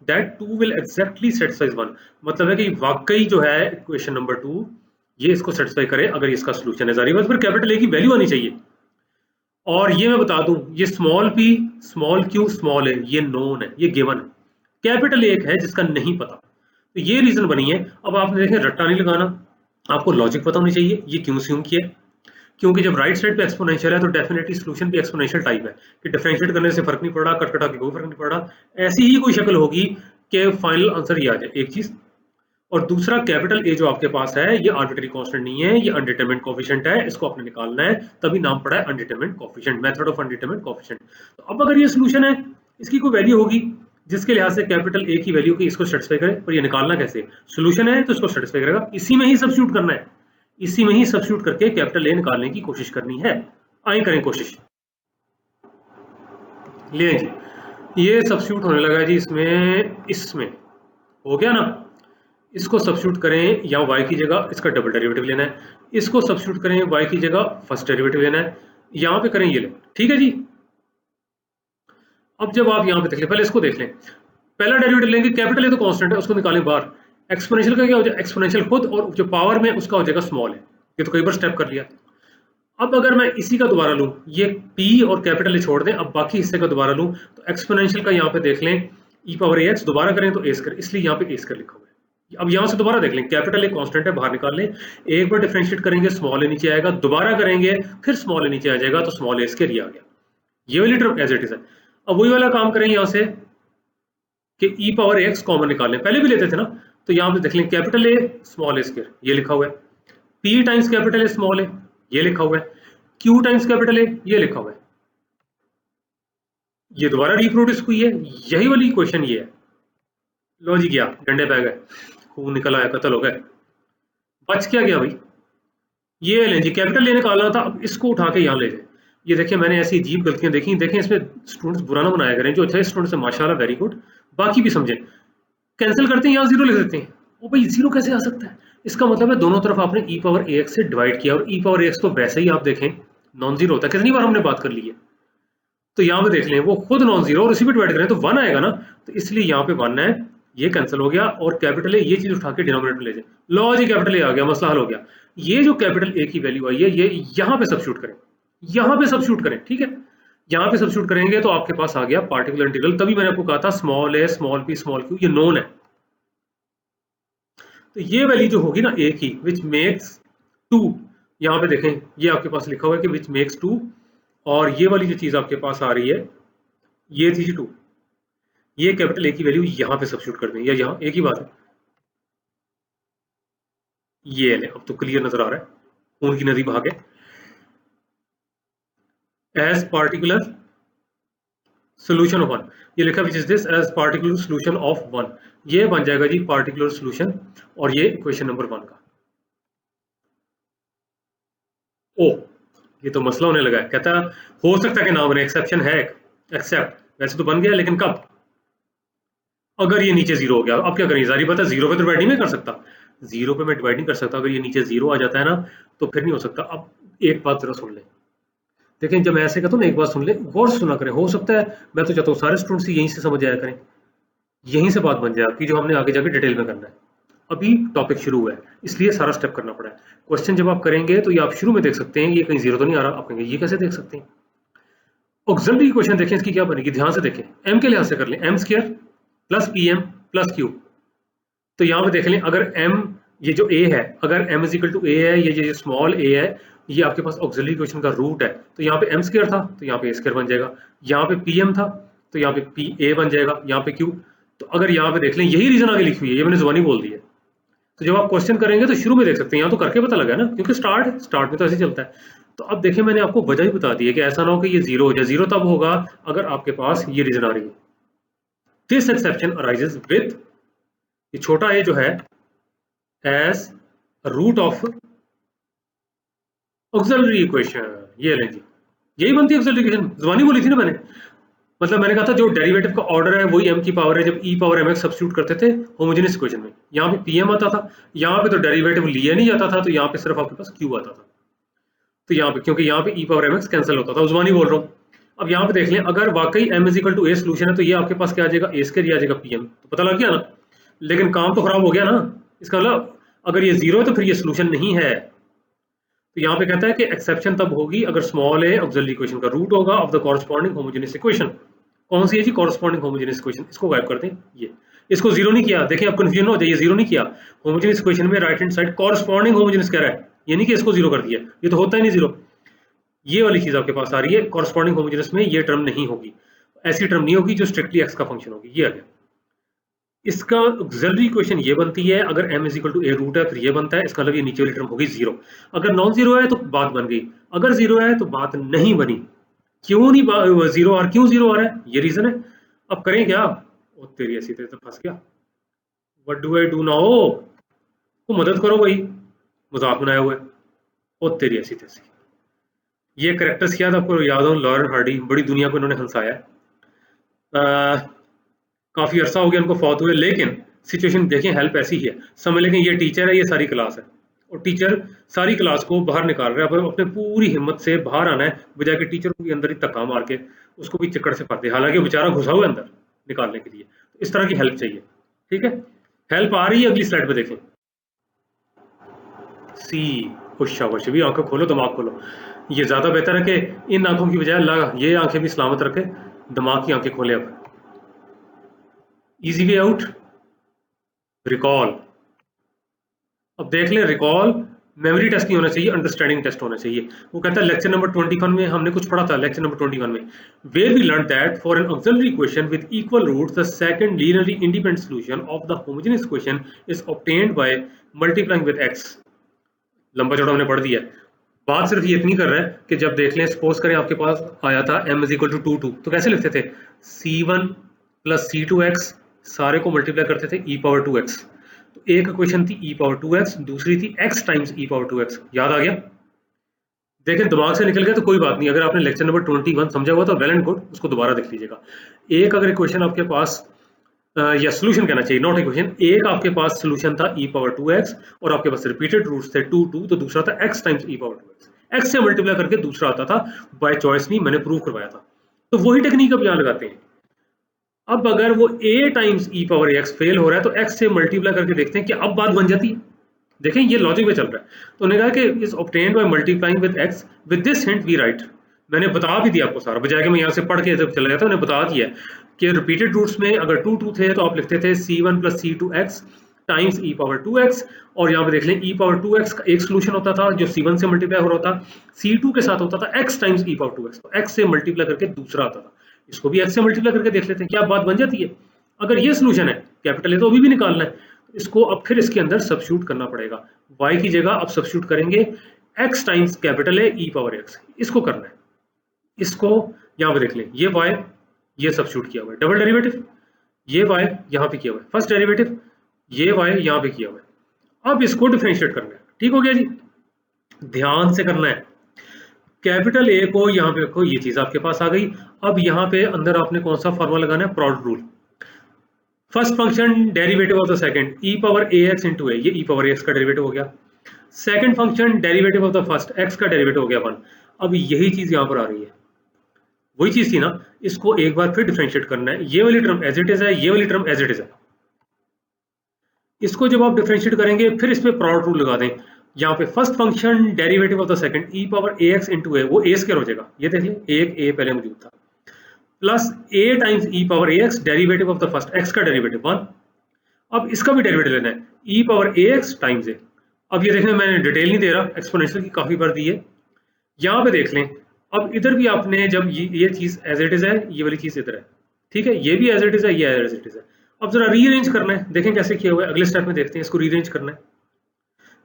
that 2 will exactly satisfy 1, मतलब है कि वाकई जो है इक्वेशन नंबर 2 ये इसको सेटिस्फाई करे अगर इसका सॉल्यूशन है। जारी बात, फिर कैपिटल ए की वैल्यू आनी चाहिए। और ये मैं बता दूं, ये small p small q small a ये नोन है, ये गिवन है। कैपिटल एक है जिसका नहीं पता, तो ये रीजन बनी है। अब आपने देखें रट्टा नहीं लगाना, आपको लॉजिक पता होनी चाहिए ये क्यों स्यूम किया है, क्योंकि जब राइट साइड पे एक्सपोनेंशियल है तो डेफिनेटली सॉल्यूशन भी एक्सपोनेंशियल टाइप है कि डिफरेंशिएट करने से फर्क नहीं पड़ रहा, कट कटा के कोई फर्क नहीं पड़ रहा। ऐसी ही कोई शक्ल होगी कि फाइनल आंसर ये आ जाए, एक चीज। और दूसरा कैपिटल ए जो आपके पास है ये आर्बिट्ररी कांस्टेंट नहीं है, ये अनडिटरमिन्ड कोएफिशिएंट है, इसको आपने निकालना है, तभी नाम पड़ा है अनडिटरमिन्ड coefficient, method of undetermined coefficient. तो अब अगर ये सॉल्यूशन है, इसकी कोई वैल्यू होगी जिसके लिहाज से कैपिटल ए की वैल्यू की इसको सेटिस्फाई करे, पर ये निकालना कैसे, सॉल्यूशन है तो इसको सेटिस्फाई करेगा, इसी में ही सब्स्टिट्यूट करना है, इसी में ही सब्स्टिट्यूट करके कैपिटल ए निकालने की कोशिश करनी है। आए करें कोशिश, ले जी, ये सब्स्टिट्यूट होने लगा जी इसमें, इसमें हो गया ना। इसको सब्स्टिट्यूट करें, या y की जगह इसका डबल डेरिवेटिव लेना है, इसको सब्स्टिट्यूट करें y की जगह फर्स्ट डेरिवेटिव लेना है, यहां पे करें ये ले, ठीक है जी। अब जब आप यहां पे देख लें, पहले इसको देख लें, पहला डेरिवेटिव लेंगे, कैपिटल ए तो कांस्टेंट है उसको निकालें बाहर, एक्सपोनेंशियल का क्या हो जाएगा, एक्सपोनेंशियल खुद और जो पावर में उसका हो जाएगा स्मॉल है, ये तो कई बार स्टेप कर लिया। अब अगर मैं इसी का दोबारा लूं, ये p और कैपिटल ए छोड़ दें, अब बाकी हिस्से का दोबारा लूं, तो एक्सपोनेंशियल का यहाँ पे देख लें e पावर ax, दोबारा करें तो a स्क्वायर, इसलिए यहाँ पे a स्क्वायर लिखा हुआ है। अब यहाँ से दोबारा देख लें, कैपिटल ए कांस्टेंट है, बाहर निकाल लें, एक बार डिफरेंशिएट करेंगे स्मॉल ए नीचे आएगा, दोबारा करेंगे फिर स्मॉल ए नीचे आ जाएगा, तो स्मॉल ए स्क्वायर ये आ गया, ये वाली टर्म एज इट इज है। अब वही वाला काम करें यहाँ से कि e पावर ax कॉमन निकालें, पहले भी लेते थे ना, तो यहाँ पे देख लें capital A small a square ये लिखा हुआ है, p times capital A small a ये लिखा हुआ है, q टाइम्स कैपिटल ए ये लिखा हुआ है, ये दोबारा रिप्रोड्यूस हुई है, यही वाली इक्वेशन ये है। लो जी गया, डंडे पै गए, खून निकल आया, कत्ल हो गए, बच क्या गया भाई, ये लें जी, कैपिटल ए निकालना था, अब इसको उठा के यहाँ ले जाए। ये देखिए मैंने ऐसी अजीब गलतियां देखी, देखें इसमें स्टूडेंट्स बुरा ना बनाया करें, जो अच्छे स्टूडेंट्स है माशाल्लाह वेरी गुड, बाकी भी समझें, कैंसिल करते हैं यहाँ जीरो लिख देते हैं, ओ भाई जीरो कैसे आ सकता है, इसका मतलब है दोनों तरफ आपने e पावर ax से डिवाइड किया, और e पावर ax तो वैसे ही आप देखें नॉन जीरो होता है, कितनी बार हमने बात कर ली है, तो यहाँ पे देख लें वो खुद नॉन जीरो और उसी पे डिवाइड करें तो वन आएगा ना, तो इसलिए यहाँ पे वन है, ये कैंसिल हो गया, और कैपिटल ए ये चीज उठा के डिनोमिनेटर में ले जाए, लो जी कैपिटल ए आ गया, मसला हल हो गया। ये जो कैपिटल ए की वैल्यू आई है ये यहाँ पे सब्स्टिट्यूट करें, यहाँ पे सब्स्टिट्यूट करें, ठीक है, यहाँ पे सब्स्टिट्यूट करेंगे तो आपके पास आ गया पार्टिकुलर इंटीग्रल, तभी मैंने आपको कहा था स्मॉल ए स्मॉल पी स्मॉल क्यू ये नोन है, तो ये वैल्यू जो होगी ना ए की विच मेक्स 2, यहाँ पे देखें ये आपके पास लिखा हुआ है कि विच मेक्स 2, और ये वाली जो चीज आपके पास आ रही है ये थी जी 2, ये कैपिटल ए की वैल्यू यहाँ पे सब्स्टिट्यूट कर दें, या यहाँ एक ही बात है, ये ले, अब तो क्लियर नजर आ रहा है, खून की नदी बहा गए, as particular solution of one, ये लिखा which is this as particular solution of one, ये बन जाएगा जी पार्टिकुलर सोल्यूशन, और ये इक्वेशन नंबर 1 का। ओ ये तो मसला होने लगा है, कहता हो सकता है कि ना बने, एक्सेप्शन है, एक्सेप्ट वैसे तो बन गया, लेकिन कब, अगर ये नीचे जीरो हो गया, अब क्या करें, जारी बात है जीरो पे तो डिवाइड नहीं मैं कर सकता, जीरो पे मैं डिवाइड नहीं कर सकता, अगर ये नीचे जीरो आ जाता है ना तो फिर नहीं हो सकता। अब एक बात जरा सुन ले, देखें जब मैं ऐसे कहता हूँ ना, एक बात सुन ले, गौर से सुना करें, हो सकता है, मैं तो चाहता हूँ सारे स्टूडेंट्स यहीं से समझ आया करें, यहीं से बात बन जाए आपकी, जो हमने आगे जाके डिटेल में करना है, अभी टॉपिक शुरू हुआ है इसलिए सारा स्टेप करना पड़ा है। क्वेश्चन जब आप करेंगे तो ये आप शुरू में देख सकते हैं, ये कहीं जीरो तो नहीं आ रहा, आप कहेंगे ये कैसे देख सकते हैं, ऑक्सिलरी इक्वेशन देखें इसकी क्या बनेगी, ध्यान से देखें, m के लिहाज से कर लें, m square plus pm plus q, तो यहाँ पे देख लें अगर m ये जो a है, अगर m is equal to a है, ये स्मॉल a है, ये आपके पास ऑक्सिलरी इक्वेशन का रूट है, तो यहाँ पे m स्क्वायर था तो यहाँ पे a स्क्वायर बन जाएगा, यहाँ पे pm था तो यहाँ पे pa बन जाएगा, यहाँ पे q, तो अगर यहाँ पे देख लें यही रीजन आगे लिखी हुई है, ये मैंने जुबानी बोल दी है, तो जब आप क्वेश्चन करेंगे तो शुरू में देख सकते हैं, यहाँ तो करके पता लगा ना, क्योंकि स्टार्ट में तो ऐसे चलता है। तो अब देखिए मैंने आपको वजह ही बता दी है कि ऐसा ना हो कि ये जीरो हो जाए, जीरो तब होगा अगर आपके पास ये रीजन आ रही है, दिस एक्सेप्शन अराइजेस विद, ये छोटा ए जो है as root of auxiliary equation, ये लेंगे, यही बनती है ऑक्सिलरी इक्वेशन, जुबानी बोली थी ना मैंने, मतलब मैंने कहा था जो डेरिवेटिव का ऑर्डर है वही m की पावर है, जब e पावर mx सब्स्टिट्यूट करते थे होमोजेनियस इक्वेशन में, यहाँ पे pm आता था, यहाँ पे तो डेरिवेटिव लिया नहीं जाता था, तो यहाँ पे सिर्फ आपके पास q आता था, तो यहाँ पे क्योंकि यहाँ पे e पावर mx कैंसिल होता था, उस्मानी बोल रहा हूँ। अब यहाँ पे देख लें अगर वाकई m is equal to a solution है तो ये आपके पास क्या आ जाएगा, a स्क्वायर, आ जाएगा pm, तो पता लग गया ना, लेकिन काम तो खराब हो गया ना, इसका मतलब अगर ये जीरो है तो फिर ये सोल्यूशन नहीं है, तो यहाँ पे कहता है कि एक्सेप्शन तब होगी अगर स्मॉल a ऑक्सिलरी इक्वेशन का रूट होगा of the corresponding homogeneous equation, कौन सी है जी? Corresponding homogeneous equation. इसको गायब कर दें, ये इसको जीरो नहीं किया, देखिए अब कंफ्यूजन हो जाए, जीरो नहीं किया। होमोजेनियस इक्वेशन में right hand side corresponding homogeneous कह रहा है, ये नहीं कि इसको जीरो कर दिया, ये तो होता ही नहीं जीरो। ये वाली चीज आपके पास आ रही है, कॉरस्पॉन्डिंग होमोजेनियस में ये टर्म नहीं होगी, ऐसी टर्म नहीं होगी जो स्ट्रिक्टली एक्स का फंक्शन होगी। ये आ गया। इसका ऑक्सिलरी इक्वेशन ये बनती है, अगर m is equal to a root है फिर ये बनता है, इसका मतलब ये नीचे वाली टर्म होगी जीरो। अगर नॉन जीरो है तो बात बन गई, अगर जीरो है तो बात नहीं बनी। क्यों नहीं जीरो और क्यों जीरो आ रहा है, ये रीजन है। अब करें क्या? ओ तेरी ऐसी तेरे तो फंस गया। What do I do now? तो मदद करो भाई, मजाक बनाया हुआ है। ओ तेरी ऐसी तैसी। ये करेक्टर्स क्या था आपको याद हो? लॉरेन हार्डी, बड़ी दुनिया को इन्होंने हंसाया है। काफी अरसा हो गया उनको फौत हुए, लेकिन सिचुएशन देखें, हेल्प ऐसी ही है। समझ लें कि ये टीचर है, ये सारी क्लास है, और टीचर सारी क्लास को बाहर निकाल रहा है, अपने पूरी हिम्मत से बाहर आना है, बजाय कि टीचर को भी अंदर ही धक्का मार के उसको भी चक्कर से फंस दे, हालांकि बेचारा घुसा हुआ है अंदर निकालने के लिए। तो इस तरह की हेल्प चाहिए, ठीक है। हेल्प आ रही है, अगली स्लाइड पे देखें। सी खुश भी आंखें खोलो, दिमाग खोलो। ये ज्यादा बेहतर है कि इन आंखों की बजाय अल्लाह ये आंखें भी सलामत रखे, दिमाग की आंखें खोले। अब इजी वे आउट, रिकॉल। अब देख ले, रिकॉल मेमोरी टेस्ट नहीं होना चाहिए, अंडरस्टैंडिंग टेस्ट होना चाहिए। वो कहता है लेक्चर नंबर 21 में हमने कुछ पढ़ा था, लेक्चर नंबर 21 में, where we learn that for an auxiliary equation with equal roots the second linearly independent solution of the homogeneous equation is obtained by multiplying with x. लंबा चौड़ा हमने पढ़ दिया। बात सिर्फ ये इतनी कर रहा है कि जब देख लें, सपोज करें आपके पास आया था m इज इक्वल टू 2 2, तो कैसे लिखते थे? c1 प्लस c2x, सारे को मल्टीप्लाई करते थे e पावर 2x। तो एक इक्वेशन थी e पावर 2x, दूसरी थी x times e power 2x। याद आ गया? देखें दिमाग से निकल गया तो कोई बात नहीं, अगर आपने लेक्चर नंबर 21 समझा हुआ तो वेल एंड गुड, उसको दोबारा देख लीजिएगा। एक अगर इक्वेशन आपके पास या सोल्यूशन कहना चाहिए, नॉट इक्वेशन, एक आपके पास सोल्यूशन था e पावर 2x और आपके पास रिपीटेड रूट्स थे 2 2, तो दूसरा था x times e power 2x, x से मल्टीप्लाई करके दूसरा आता था, बाय चॉइस नहीं, मैंने प्रूव करवाया था। तो वही टेक्निक अब यहां लगाते हैं। अब अगर वो a times e power x fail हो रहा है तो x से मल्टीप्लाई करके देखते हैं कि अब बात बन जाती है। देखें ये लॉजिक में चल रहा है। तो उन्होंने कहा कि is obtained by multiplying with x, with this hint we write. मैंने बता भी दिया आपको सारा, बजाय कि मैं यहाँ से पढ़ के जब चला जाता, मैंने बता दिया कि रिपीटेड रूट्स में अगर 2 2 थे तो आप लिखते थे c1 plus c2x times e power 2x, और यहाँ पे देख लें e पावर 2x का एक सोल्यूशन होता था जो c1 से मल्टीप्लाई हो रहा था, c2 के साथ होता था x times e power 2x, तो x से मल्टीप्लाई करके दूसरा आता था। इसको भी x से मल्टीप्लाई करके देख लेते हैं, क्या बात बन जाती है? अगर ये सोल्यूशन है कैपिटल ए तो अभी भी निकालना है, इसको अब फिर इसके अंदर सब्स्टिट्यूट करना पड़ेगा। y की जगह अब सब्स्टिट्यूट करेंगे x टाइम्स कैपिटल ए e पावर x, इसको करना है। इसको यहाँ पे देख लें, ये y ये सब्स्टिट्यूट किया हुआ है, डबल डेरिवेटिव, ये y यहाँ पे किया हुआ है, फर्स्ट डेरिवेटिव, ये y यहाँ पे किया हुआ है। अब इसको डिफरेंशिएट करना है, ठीक हो गया जी? ध्यान से करना है। कैपिटल ए को यहाँ पे रखो, ये चीज आपके पास आ गई। अब यहाँ पे अंदर आपने कौन सा फॉर्मूला लगाना है? Product rule. First function derivative of the second e power ax into a, ये e पावर ax का डेरिवेटिव हो गया। Second function derivative of the first, x का डेरिवेटिव हो गया 1। अब यही चीज यहाँ पर आ रही है, वही चीज थी ना, इसको एक बार फिर डिफरेंशिएट करना है। ये वाली टर्म एज इट इज है, ये वाली टर्म एज इट इज है। इसको जब आप डिफरेंशिएट करेंगे फिर इस पे प्रोडक्ट रूल लगा दें। यहाँ पे first function derivative of the second e power ax into a, वो a स्क्वायर हो जाएगा, ये देख लें, एक a पहले मौजूद था, plus a times e power ax derivative of the first, x का डेरिवेटिव 1। अब इसका भी डेरिवेटिव लेना है, e power ax times a। अब ये देखने मैंने डिटेल नहीं दे रहा, एक्सपोनेंशियल की काफी बार दी है। यहाँ पे देख लें, अब इधर भी आपने जब ये चीज एज इट इज है, ये वाली चीज इधर है, ठीक है, ये भी एज इट इज है, ये एज इट इज है। अब जरा रीअरेंज करना है, देखें कैसे किया हुआ है, अगले स्टेप में देखते हैं। इसको रीअरेंज करना है।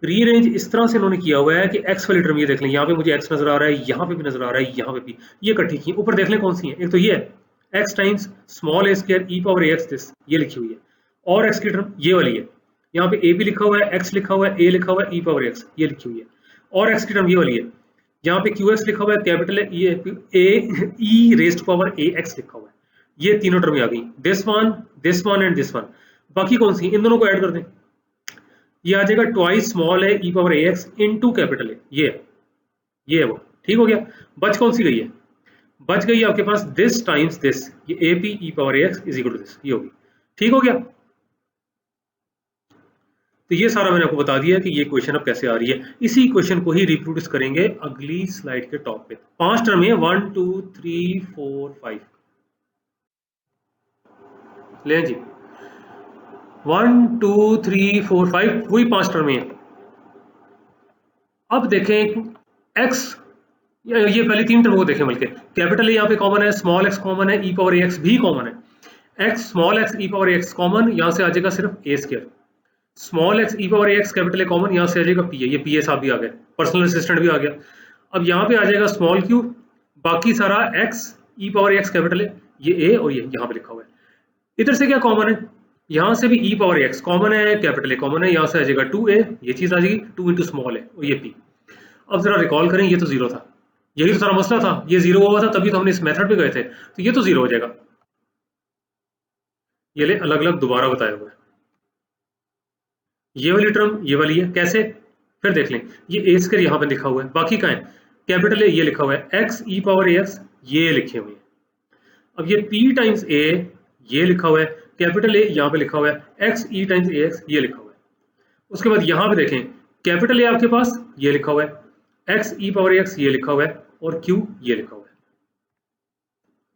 रीअरेंज इस तरह से इन्होंने किया हुआ है कि x वाली टर्म ये देख लें, यहाँ पे मुझे x नजर आ रहा है, यहाँ पे भी नजर आ रहा है, यहाँ पे भी, ये इकट्ठी की। ऊपर देख लें कौन सी है, एक तो ये है x times small a square e power ax this, ये लिखी हुई है, और x की टर्म ये वाली है, यहाँ पे a भी लिखा हुआ है, x लिखा हुआ है, a लिखा हुआ है, e पावर x ये लिखी हुई है, और x की टर्म ये वाली है, यहाँ पे qx लिखा हुआ है, capital e raised power ax लिखा हुआ है। ये तीनों टर्म आ गई, this one and this one. बाकी कौन सी, इन दोनों को ऐड कर दें, ये आ जाएगा ट्वाइस स्मॉल है e power ax into capital A, ये है वो, ठीक हो गया। बच कौन सी गई है? बच गई आपके पास दिस टाइम्स दिस, ये ap e power ax is equal to this, ये होगी, ठीक हो गया। तो ये सारा मैंने आपको बता दिया कि ये क्वेश्चन अब कैसे आ रही है। इसी क्वेश्चन को ही रिप्रोड्यूस करेंगे अगली स्लाइड के टॉप पे। 5 टर्म है, 1 2 3 4 5। ले जी 1 2 3 4 5 वही 5 टर्म है। अब देखें x, ये पहली 3 टर्म को देखें, बल्कि कैपिटल ए यहाँ पे कॉमन है, स्मॉल x कॉमन है, e पावर ax भी कॉमन है। x small x e power ax common, यहाँ से आ जाएगा सिर्फ a square. Small x e power ax capital A common, यहाँ से आ जाएगा p, ये p साहब भी आ गया, पर्सनल असिस्टेंट भी आ गया। अब यहाँ पे आ जाएगा स्मॉल q, बाकी सारा x e power ax capital A, ये a और ये यहाँ पे लिखा हुआ है। इधर से क्या कॉमन है, यहाँ से भी e पावर x कॉमन है, कैपिटल ए कॉमन है, यहाँ से आ जाएगा 2a, ये चीज आ जाएगी 2 इंटू स्मॉल है और ये p। अब जरा रिकॉल करें, ये तो जीरो था, यही तो सारा मसला था, ये जीरो हुआ था तभी तो हमने इस मेथड पे गए थे, तो ये तो जीरो हो जाएगा। ये ले अलग अलग दोबारा बताया हुआ है, ये वाली टर्म ये वाली है, कैसे फिर देख लें। ये ए स्क्वायर यहाँ पे लिखा हुआ है, बाकी कहाँ है, कैपिटल ए ये लिखा हुआ है, एक्स ई पावर एक्स ये लिखे हुए हैं। अब ये p टाइम्स a ये लिखा हुआ है, कैपिटल ए यहाँ पे लिखा हुआ है, एक्स ई टाइम्स ए एक्स ये लिखा हुआ है। उसके बाद यहाँ पे देखें, कैपिटल ए आपके पास ये लिखा हुआ है, एक्स ई पावर एक्स ये लिखा हुआ है और q ये लिखा हुआ है।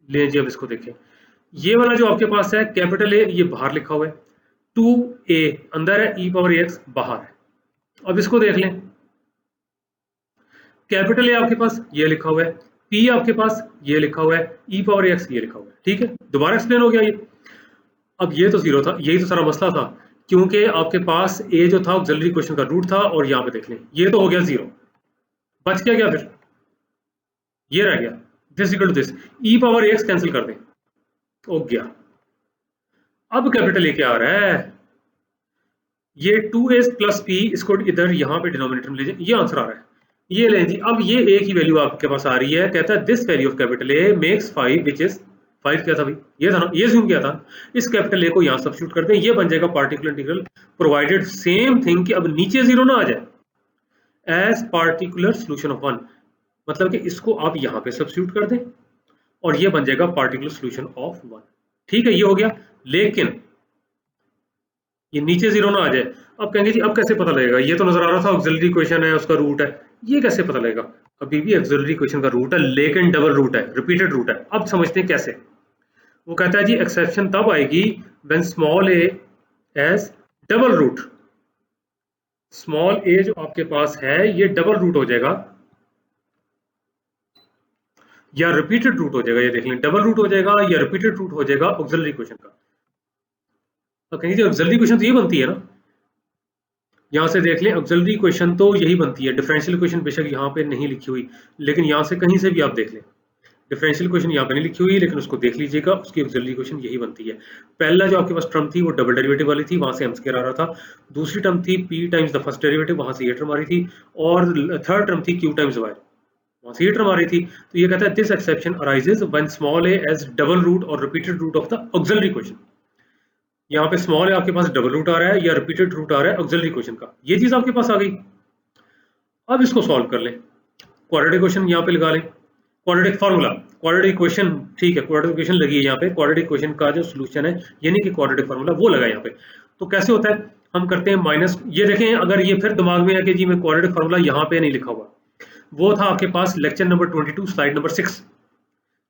ले जी अब इसको देखें, ये वाला जो आपके पास है कैपिटल ए ये बाहर लिखा हुआ है, 2a अंदर है, e पावर एक्स बाहर है। अब इसको देख लें, कैपिटल ए आपके पास ये लिखा हुआ है, p आपके पास ये लिखा हुआ है, e पावर एक्स ये लिखा हुआ है। ठीक है, दोबारा एक्सप्लेन हो गया ये। अब ये तो जीरो था, यही तो सारा मसला था, क्योंकि आपके पास a जो था ऑक्सिलरी क्वेश्चन का रूट था, और यहाँ पे देख लें ये तो हो गया जीरो, बच क्या गया फिर, ये रह गया this equal to this, e power x cancel कर दें, हो गया। अब कैपिटल ए क्या आ रहा है, ये 2a प्लस p, इसको इधर यहाँ पे डिनोमिनेटर में ले जाए, ये आंसर आ रहा है, ये लें जी। अब ये a की वैल्यू आपके पास आ रही है, कहता है this value of capital A makes 5 which is 5 क्या था भाई, ये था ना, ये ज़ूम किया था। इस कैपिटल ए को यहाँ सब्स्टिट्यूट करते हैं, ये बन जाएगा particular integral provided same thing कि अब नीचे जीरो ना आ जाए, एज पार्टिकुलर सोल्यूशन ऑफ 1, मतलब कि इसको आप यहाँ पे सब्स्टिट्यूट कर दें और ये बन जाएगा पार्टिकुलर सोल्यूशन ऑफ 1। ठीक है, ये हो गया, लेकिन ये नीचे जीरो ना आ जाए। अब कहेंगे जी अब कैसे पता लगेगा, ये तो नजर आ रहा था ऑक्सिलरी इक्वेशन है उसका रूट है, ये कैसे पता लगेगा, अभी भी ऑक्सिलरी इक्वेशन का रूट है लेकिन डबल रूट है, रिपीटेड रूट है। अब समझते हैं कैसे। वो कहता है जी एक्सेप्शन तब आएगी when small a as double root, small a जो आपके पास है ये डबल रूट हो जाएगा या रिपीटेड रूट हो जाएगा, ये देख लें डबल रूट हो जाएगा या रिपीटेड रूट हो जाएगा ऑक्सिलरी इक्वेशन का। तो कहेंगे जी ऑक्सिलरी इक्वेशन तो ये बनती है ना, यहाँ से देख लें ऑक्सिलरी इक्वेशन तो यही बनती है, डिफरेंशियल इक्वेशन बेशक यहाँ पे नहीं लिखी हुई, लेकिन यहाँ से कहीं से भी आप देख लें, डिफरेंशियल इक्वेशन यहाँ पे नहीं लिखी हुई लेकिन उसको देख लीजिएगा, उसकी ऑक्सिलरी इक्वेशन यही बनती है। पहला जो आपके पास टर्म थी वो डबल डेरिवेटिव वाली थी, वहां से m स्क्वायर आ रहा था, दूसरी टर्म थी p times the first derivative, वहां से ये टर्म आ रही थी, और थर्ड टर्म थी q टाइम्स y, वहां से ये टर्म आ रही थी। तो ये कहता है this exception arises when small a as double root और repeated root of the auxiliary equation. यहाँ पे स्मॉल है आपके पास डबल रूट आ रहा है या रिपीटेड रूट आ रहा है ऑक्सिलरी इक्वेशन का, ये चीज आपके पास आ गई। अब इसको सॉल्व कर लें, क्वाड्रेटिक इक्वेशन यहाँ पे लगा लें, क्वाड्रेटिक फार्मूला, क्वाड्रेटिक इक्वेशन, ठीक है क्वाड्रेटिक इक्वेशन लगी है यहाँ पे, क्वाड्रेटिक इक्वेशन का जो सोल्यूशन है यानी कि क्वाड्रेटिक फार्मूला वो लगा यहाँ पे। तो कैसे होता है, हम करते हैं माइनस, ये देखें अगर ये फिर दिमाग में है कि जी मैं क्वाड्रेटिक फार्मूला यहाँ पे नहीं लिखा हुआ, वो था आपके पास lecture number 22 slide number 6,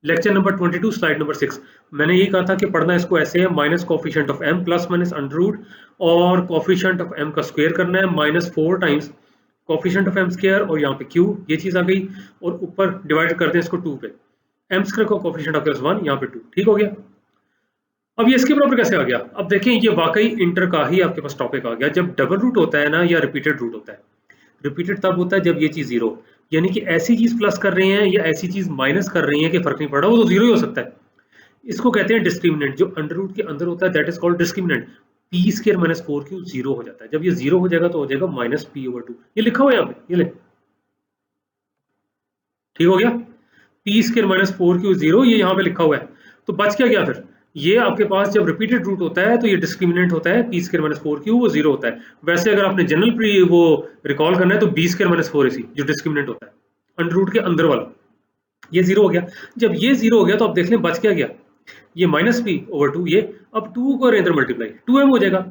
lecture number 22 slide number 6। मैंने ये कहा था कि पढ़ना इसको ऐसे है, minus coefficient of m plus minus under root और कोफिशिएंट ऑफ m का स्क्वायर करना है minus 4 times coefficient of m square, और यहाँ पे q, ये चीज आ गई, और ऊपर डिवाइड करते हैं इसको 2 पे, m स्क्वायर का कोफिशिएंट ऑफ 1 यहाँ पे 2, ठीक हो गया। अब ये इसके बराबर कैसे आ गया, अब देखें ये वाकई इंटर का ही आपके पास टॉपिक आ गया, जब डबल रूट होता है ना या रिपीटेड रूट होता है, रिपीटेड तब होता है जब ये चीज जीरो, यानी कि ऐसी चीज प्लस कर रहे हैं या ऐसी चीज माइनस कर रही हैं कि फर्क नहीं पड़ रहा, वो तो जीरो ही हो सकता है। इसको कहते हैं डिस्क्रिमिनेंट, जो अंडर रूट के अंदर होता है that is called discriminant. p square minus 4q zero हो जाता है, जब ये जीरो हो जाएगा तो हो जाएगा माइनस p/2, ये लिखा हुआ है यहाँ पे, ये ले ठीक हो गया, p square minus 4q zero, ये यहाँ पे लिखा हुआ है। तो बच क्या गया फिर, ये आपके पास जब रिपीटेड रूट होता है तो ये डिस्क्रिमिनेंट होता है, p स्क्वायर माइनस 4q वो जीरो होता है। वैसे अगर आपने जनरल प्री वो रिकॉल करना है तो b स्क्वायर माइनस 4ac जो डिस्क्रिमिनेंट होता है अंडर रूट के अंदर वाला, ये जीरो हो गया। जब ये जीरो हो गया तो आप देख लें बच क्या गया, ये माइनस p/2, ये अब 2 को इधर मल्टीप्लाई 2m हो जाएगा,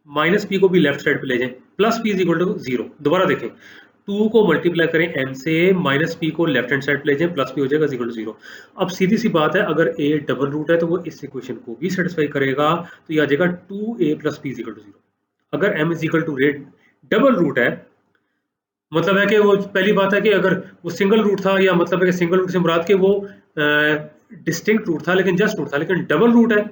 माइनस p को भी लेफ्ट साइड पे ले जाएं, plus p is equal to 0। दोबारा देखें, 2 को मल्टीप्लाई करें m से, माइनस p को लेफ्ट हैंड साइड पे ले जाएं, प्लस p हो जाएगा इक्वल टू 0। अब सीधी सी बात है, अगर a डबल रूट है तो वो इस इक्वेशन को भी सेटिस्फाई करेगा, तो ये आ जाएगा 2a plus p equal to 0। अगर m is equal to double root है, मतलब है कि वो पहली बात है कि अगर वो सिंगल रूट था, या मतलब है कि सिंगल रूट से मुराद के वो डिस्टिंक्ट रूट था, लेकिन जस्ट रूट था, लेकिन डबल रूट है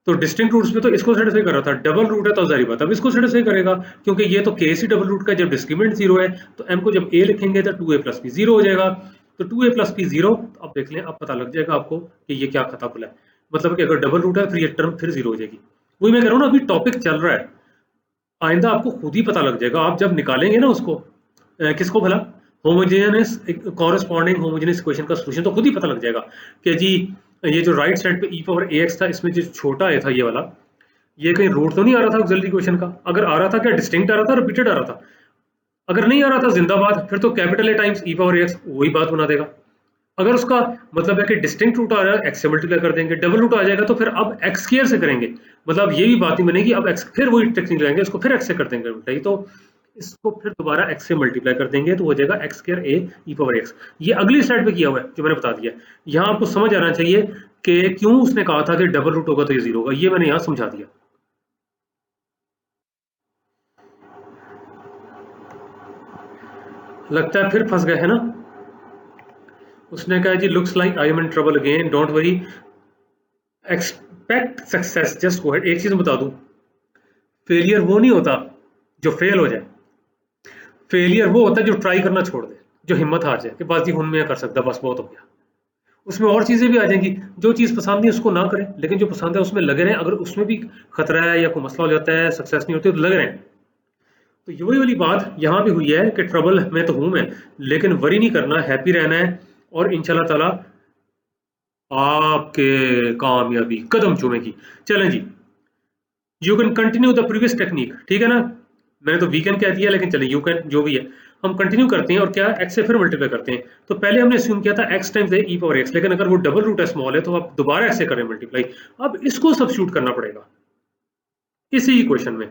तो डिस्टिंक्ट रूट्स में तो इसको सेटिस्फाई कर रहा था, डबल रूट है तो जाहिर बात अब इसको सेटिस्फाई करेगा, क्योंकि ये तो केस ही डबल रूट का, जब डिस्क्रीमेंट 0 है तो m को जब a लिखेंगे तो 2a प्लस p 0 हो जाएगा, तो 2a प्लस p 0। अब देख लें, अब पता लग जाएगा आपको कि ये क्या खता खुला है, मतलब कि अगर डबल रूट है फिर ये टर्म फिर 0 हो जाएगी। वही मैं कह रहा हूँ ना, अभी टॉपिक चल रहा है, आइंदा आपको खुद ही पता लग जाएगा, आप जब निकालेंगे ना उसको, किसको भला, होमोजेनियस कॉरेस्पॉन्डिंग होमोजेनियस इक्वेशन का सॉल्यूशन, तो खुद ही पता लग जाएगा कि जी ये जो राइट साइड पे e पावर ax था, इसमें जो छोटा a था ये वाला, ये कहीं रूट तो नहीं आ रहा था ऑक्सिलरी इक्वेशन का, अगर आ रहा था क्या डिस्टिंक्ट आ रहा था, रिपीटेड आ रहा था, अगर नहीं आ रहा था जिंदाबाद, फिर तो capital A times e power ax वही बात बना देगा। अगर उसका मतलब है कि डिस्टिंक्ट रूट आ रहा है, x से मल्टीप्लाई कर देंगे, डबल रूट आ जाएगा तो फिर अब x स्क्वायर से करेंगे, मतलब ये भी बात नहीं बनेगी, अब x फिर वही टेक्निक लगाएंगे, इसको फिर x से कर देंगे उल्टा ही, तो इसको फिर दोबारा x से मल्टीप्लाई कर देंगे तो हो जाएगा x square a e power x। ये अगली स्लाइड पे किया हुआ है जो मैंने बता दिया। यहाँ आपको समझ आना चाहिए कि क्यों उसने कहा था कि डबल रूट होगा तो ये 0 होगा, ये मैंने यहाँ समझा दिया। लगता है फिर फंस गए है ना। उसने कहा जी looks like I am in trouble again, don't worry, expect success, just go ahead. एक चीज बता दूं, फेलियर वो नहीं होता जो फेल हो जाए, फेलियर वो होता है जो ट्राई करना छोड़ दे, जो हिम्मत हार जाए कि बस जी हूं मैं कर सकता, बस बहुत हो गया। उसमें और चीजें भी आ जाएंगी, जो चीज पसंद नहीं उसको ना करें, लेकिन जो पसंद है उसमें लगे रहें, अगर उसमें भी खतरा है या कोई मसला हो जाता है, सक्सेस नहीं होती तो लगे रहें। तो ये वही वाली बात यहाँ भी हुई है कि ट्रबल में तो हूं मैं, लेकिन वरी नहीं करना, हैप्पी रहना है, और इंशाल्लाह ताला आपके कामयाबी कदम चूमेगी। चलें जी, you can continue the previous technique, ठीक है ना, मैंने तो वीकेंड कह दिया, लेकिन चलिए यू कैन जो भी है हम कंटिन्यू करते हैं, और क्या x से फिर मल्टीप्लाई करते हैं। तो पहले हमने अस्यूम किया था x times e power x, लेकिन अगर वो डबल रूट है, स्मॉल है, तो आप दोबारा ऐसे करें मल्टीप्लाई, अब इसको सब्स्टिट्यूट करना पड़ेगा इसी इक्वेशन में,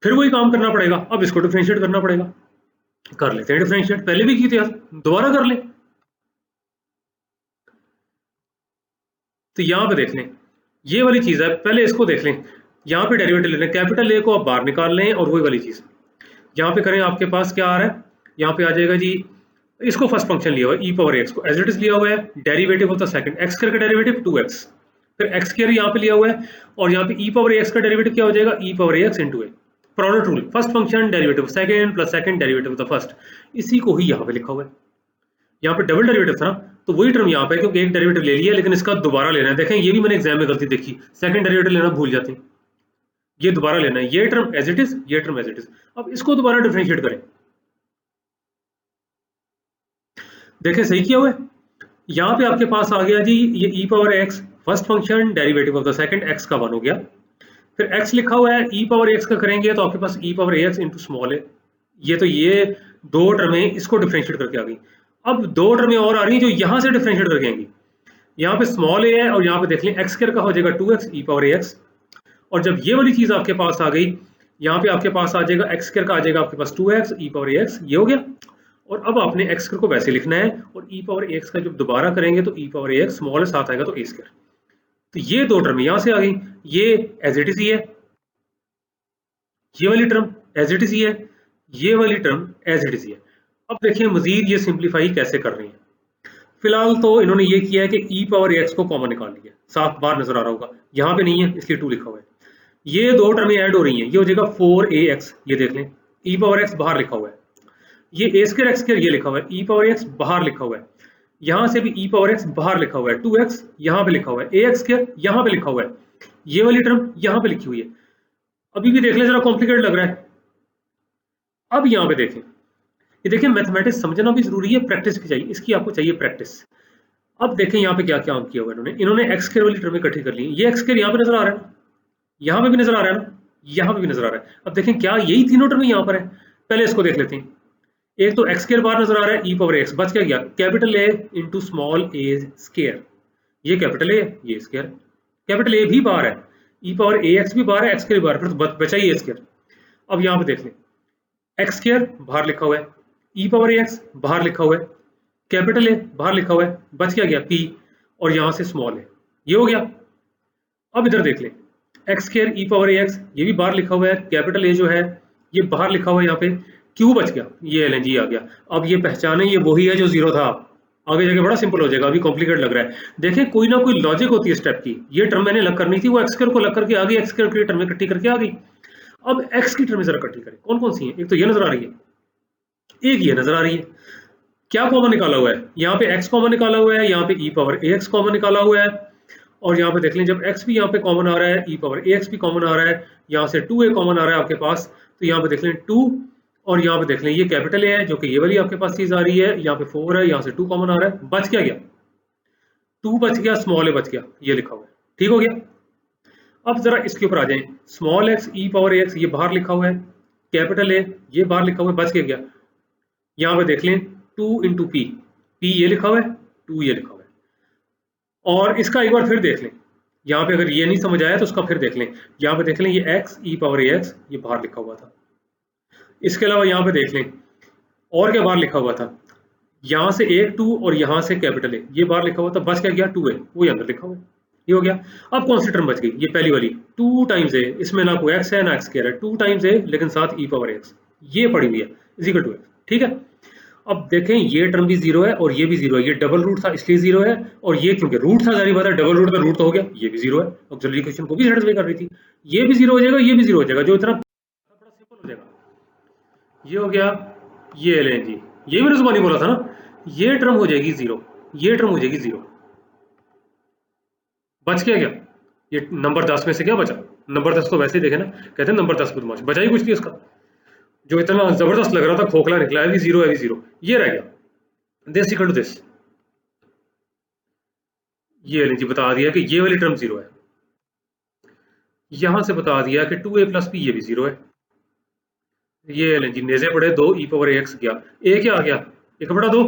फिर वही काम करना पड़ेगा, अब इसको डिफरेंशिएट करना पड़ेगा। कर लेते हैं डिफरेंशिएट, पहले भी की थी यार, दोबारा कर लें। तो यहाँ पे देख लें, ये वाली चीज है, पहले इसको देख लें, यहाँ पे डेरिवेटिव ले लें, कैपिटल ए को आप बाहर निकाल लें, और वही वाली चीज यहाँ पे करें, आपके पास क्या आ रहा है, यहाँ पे आ जाएगा जी, इसको फर्स्ट फंक्शन लिया हुआ है e पावर x को एज इट इज लिया हुआ है, derivative of the second x square का डेरिवेटिव 2x, फिर x स्क्वायर यहाँ पे लिया हुआ है, और यहाँ पे e पावर x का डेरिवेटिव क्या हो जाएगा, e power x into a, product rule, first function derivative second plus second derivative of the first, इसी को ही यहाँ पे लिखा हुआ है। यहाँ पे डबल डेरिवेटिव था ना, तो वही टर्म यहाँ पे, क्योंकि एक डेरिवेटिव ले लिया लेकिन इसका दोबारा लेना है, देखें ये भी मैंने एग्जाम में गलती देखी, सेकंड डेरिवेटिव लेना भूल जाते हैं, ये दोबारा लेना है, ये टर्म एज इट इज, ये टर्म एज इट इज। अब इसको दोबारा डिफरेंशिएट करें, देखें सही किया हुआ है, यहाँ पे आपके पास आ गया जी ये e power x, first function derivative of the second x का 1 हो गया, फिर x लिखा हुआ है, e पावर x का करेंगे तो आपके पास e power ax into small है, ये तो ये दो टर्में इसको डिफरेंशिएट करके आ गई। अब दो टर्में और आ रही हैं जो यहाँ से डिफरेंशिएट करके आएंगी, यहाँ पे स्मॉल a है, और यहाँ पे देख लें x स्क्वायर का हो जाएगा 2x e पावर ax, और जब ये वाली चीज आपके पास आ गई, यहाँ पे आपके पास आ जाएगा x स्क्वायर का, आ जाएगा आपके पास 2x e पावर ax, ये हो गया। और अब आपने x स्क्वायर को वैसे लिखना है, और e पावर ax का जब दोबारा करेंगे तो e पावर ax स्मॉल साथ आएगा तो a स्क्वायर, तो ये दो टर्म यहाँ से आ गई, ये एज इट इज ही है, ये वाली टर्म एज इट इज ही है, ये वाली टर्म एज इट इज ही है। अब देखिए मजीद ये सिंप्लीफाई कैसे कर रही है। फिलहाल तो इन्होंने ये किया है कि e पावर ax को कॉमन निकाल लिया, साफ बाहर नजर आ रहा होगा, यहाँ पे नहीं है इसलिए 2 लिखा हुआ है, ये दो टर्में ऐड हो रही हैं, ये हो जाएगा 4ax, ये देख लें e पावर x बाहर लिखा हुआ है, ये a स्क्वायर x स्क्वायर ये लिखा हुआ है, e पावर x बाहर लिखा हुआ है, यहाँ से भी e पावर x बाहर लिखा हुआ है, 2x यहाँ पे लिखा हुआ है, ax स्क्वायर यहाँ पे लिखा हुआ है, ये वाली टर्म यहाँ पे लिखी हुई है। अभी भी देख लें, जरा कॉम्प्लिकेटेड लग रहा है। अब यहाँ पे देखें, ये देखिए मैथमेटिक्स समझना भी जरूरी है, प्रैक्टिस की चाहिए, इसकी आपको चाहिए प्रैक्टिस। अब देखें यहाँ पे क्या क्या काम किया हुआ है इन्होंने x स्क्वायर वाली टर्म इकट्ठी कर ली, ये x स्क्वायर यहाँ पे नजर आ रहा है ना, यहाँ पे भी नजर आ रहा है ना, यहाँ पे भी नजर आ रहा है। अब देखें क्या यही तीनों टर्म यहाँ पर है, पहले इसको देख लेते हैं। एक तो x स्क्वायर बाहर नजर आ रहा है, e पावर x बच क्या गया, capital A into small a square, ये कैपिटल A ये स्क्वायर, कैपिटल A भी बाहर है, e पावर ax भी बाहर है, x स्क्वायर बाहर, फिर तो बचा ही a स्क्वायर। अब यहाँ पे देख लें, एक्स स्क्वायर बाहर लिखा हुआ है, ई पावर एक्स बाहर लिखा हुआ है, कैपिटल ए बाहर लिखा हुआ है, बच क्या गया पी, और यहां से स्मॉल है, ये हो गया। अब इधर देख लें, एक्स स्क्वायर ई पावर एक्स ये भी बाहर लिखा हुआ है, कैपिटल ए जो है ये बाहर लिखा हुआ है, यहाँ पे क्यू बच गया, ये एल एन जी आ गया। अब ये पहचाने ये वही है जो जीरो था, आगे जाके बड़ा सिंपल हो जाएगा, अभी कॉम्प्लिकेट लग रहा है। देखें कोई ना कोई लॉजिक होती है स्टेप की, ये टर्म मैंने अलग करनी थी, वो एक्स स्क्वायर को अलग करके आ गई, एक्स स्क्वायर की टर्म में इकट्ठी करके आ गई। अब एक्स की टर्म जरा इकट्ठी करें, कौन कौन सी है, एक तो ये नजर आ रही है, एक ये नजर आ रही है, क्या कॉमन निकाला हुआ है, यहाँ पे x कॉमन निकाला हुआ है, यहाँ पे e पावर ax कॉमन निकाला हुआ है, और यहाँ पे देख लें जब x भी यहाँ पे कॉमन आ रहा है, e पावर ax भी कॉमन आ रहा है, यहाँ से 2a कॉमन आ रहा है आपके पास, तो यहाँ पे देख लें 2, और यहाँ पे देख लें ये कैपिटल A है जो कि ये वाली आपके पास चीज आ रही है, यहाँ पे 4 है, यहाँ से 2 कॉमन आ रहा है, बच क्या गया 2 बच गया, स्मॉल a बच गया, ये लिखा हुआ है, ठीक हो गया। अब जरा इसके ऊपर आ जाए, small x e power ax ये बाहर लिखा हुआ है, कैपिटल A ये बाहर लिखा हुआ है, बच क्या गया, यहाँ पे देख लें 2 इंटू पी, पी ये लिखा हुआ है, 2 ये लिखा हुआ है, और इसका एक बार फिर देख लें, यहाँ पे अगर ये नहीं समझ आया तो उसका फिर देख लें, यहाँ पे देख लें ये x e पावर ax ये बाहर लिखा हुआ था, इसके अलावा यहाँ पे देख लें और क्या बाहर लिखा हुआ था, यहाँ से एक 2 और यहाँ से कैपिटल ए ये बाहर लिखा हुआ था, बच क्या गया 2a, वो अंदर लिखा हुआ है, ये हो गया। अब कौन सी टर्म बच गई, ये पहली वाली 2 टाइम्स ए, इसमें ना कोई x है ना x स्क्वायर है, 2 टाइम्स ए लेकिन साथ e पावर x ये पड़ी हुई है, इज इक्वल टू x, ठीक है। अब देखें ये टर्म भी जीरो है और ये भी जीरो है, ये डबल रूट था इसलिए जीरो है, और ये क्योंकि रूट था जारी बात है, डबल रूट का रूट तो हो गया, ये भी जीरो है, ऑक्सिलरी इक्वेशन को भी सेटिस्फाई कर रही थी, ये भी जीरो हो जाएगा, ये भी जीरो हो जाएगा, जो इतना बड़ा सिंपल हो जाएगा, ये हो गया, ये लें जी, ये मैंने जुबानी बोला था ना, ये टर्म हो जाएगी जीरो, ये टर्म हो जाएगी जीरो, बच क्या गया, ये नंबर 10 में से क्या बचा, नंबर 10 को वैसे ही देखे ना, कहते हैं नंबर 10 बदमाश, बचा ही कुछ नहीं उसका, जो इतना जबरदस्त लग रहा था खोखला निकला है, भी जीरो है, भी जीरो, ये रह गया, दिस इक्वल टू दिस, ये जी बता दिया कि ये वाली टर्म जीरो है, यहां से बता दिया कि 2a प्लस बी ये भी जीरो है, ये जी नेजे पड़े 2 e पावर एक्स गया, ए क्या आ गया 1/2,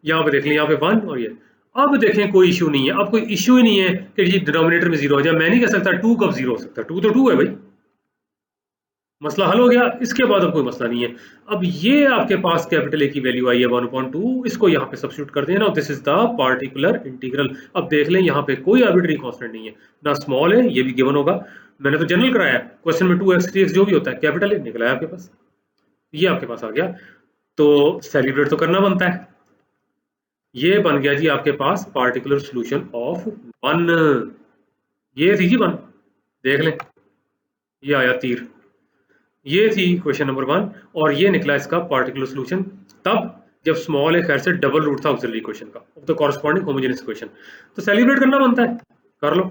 यहाँ पे देख लें यहाँ पे 1 और ये, अब देखें कोई इशू नहीं है, अब कोई इशू ही नहीं है कि जी डिनोमिनेटर में जीरो हो जाए, मैं नहीं कह सकता 2 कब जीरो हो सकता, 2 तो 2 है भाई, मसला हल हो गया, इसके बाद अब कोई मसला नहीं है। अब ये आपके पास कैपिटल ए की वैल्यू आई है 1/2, इसको यहाँ पे सब्स्टिट्यूट कर देना, this is the particular integral. अब देख लें यहाँ पे कोई आर्बिट्री कांस्टेंट नहीं है, ना स्मॉल है, ये भी गिवन होगा, मैंने तो जनरल कराया क्वेश्चन में 2x 3x जो भी होता है कैपिटल ए निकला है आपके पास, ये आपके पास आ गया, तो सेलिब्रेट तो करना बनता है, ये बन गया जी आपके पास पार्टिकुलर सोल्यूशन ऑफ 1, ये थी जी 1, देख लें ये आया तीर, ये थी क्वेश्चन नंबर 1, और ये निकला इसका पार्टिकुलर सॉल्यूशन तब जब स्मॉल ए खैर से डबल रूट था ऑक्सिलरी इक्वेशन का, of the corresponding homogeneous equation, तो सेलिब्रेट करना बनता है, कर लो,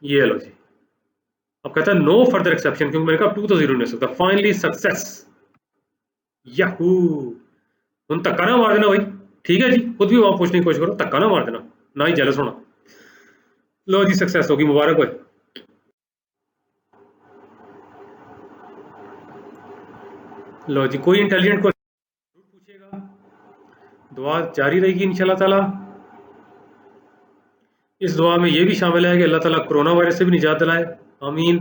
ये लो जी। अब कहता है नो फर्दर एक्सेप्शन, क्योंकि मैंने कहा 2 तो जीरो नहीं हो सकता, फाइनली सक्सेस, याहू, उन धक्का ना मार देना भाई, ठीक है जी, खुद भी वहां पूछने की कोशिश करो, धक्का ना मार देना, ना ही जेलस होना, लो जी सक्सेस होगी, मुबारक हो। लो जी, कोई इंटेलिजेंट को पूछेगा, दुआ जारी रहेगी इंशाल्लाह ताला। इस दुआ में ये भी शामिल है कि अल्लाह ताला कोरोना वायरस से भी निजात दिलाए, आमीन।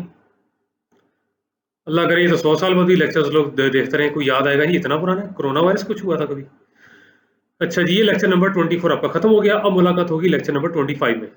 अल्लाह करे तो 100 साल बाद भी लेक्चर्स लोग देखते रहे, कोई याद आएगा, नहीं इतना पुराना है, कोरोना वायरस कुछ हुआ था कभी। अच्छा जी, ये लेक्चर नंबर 24 आपका खत्म हो गया, अब मुलाकात होगी लेक्चर नंबर 25 में।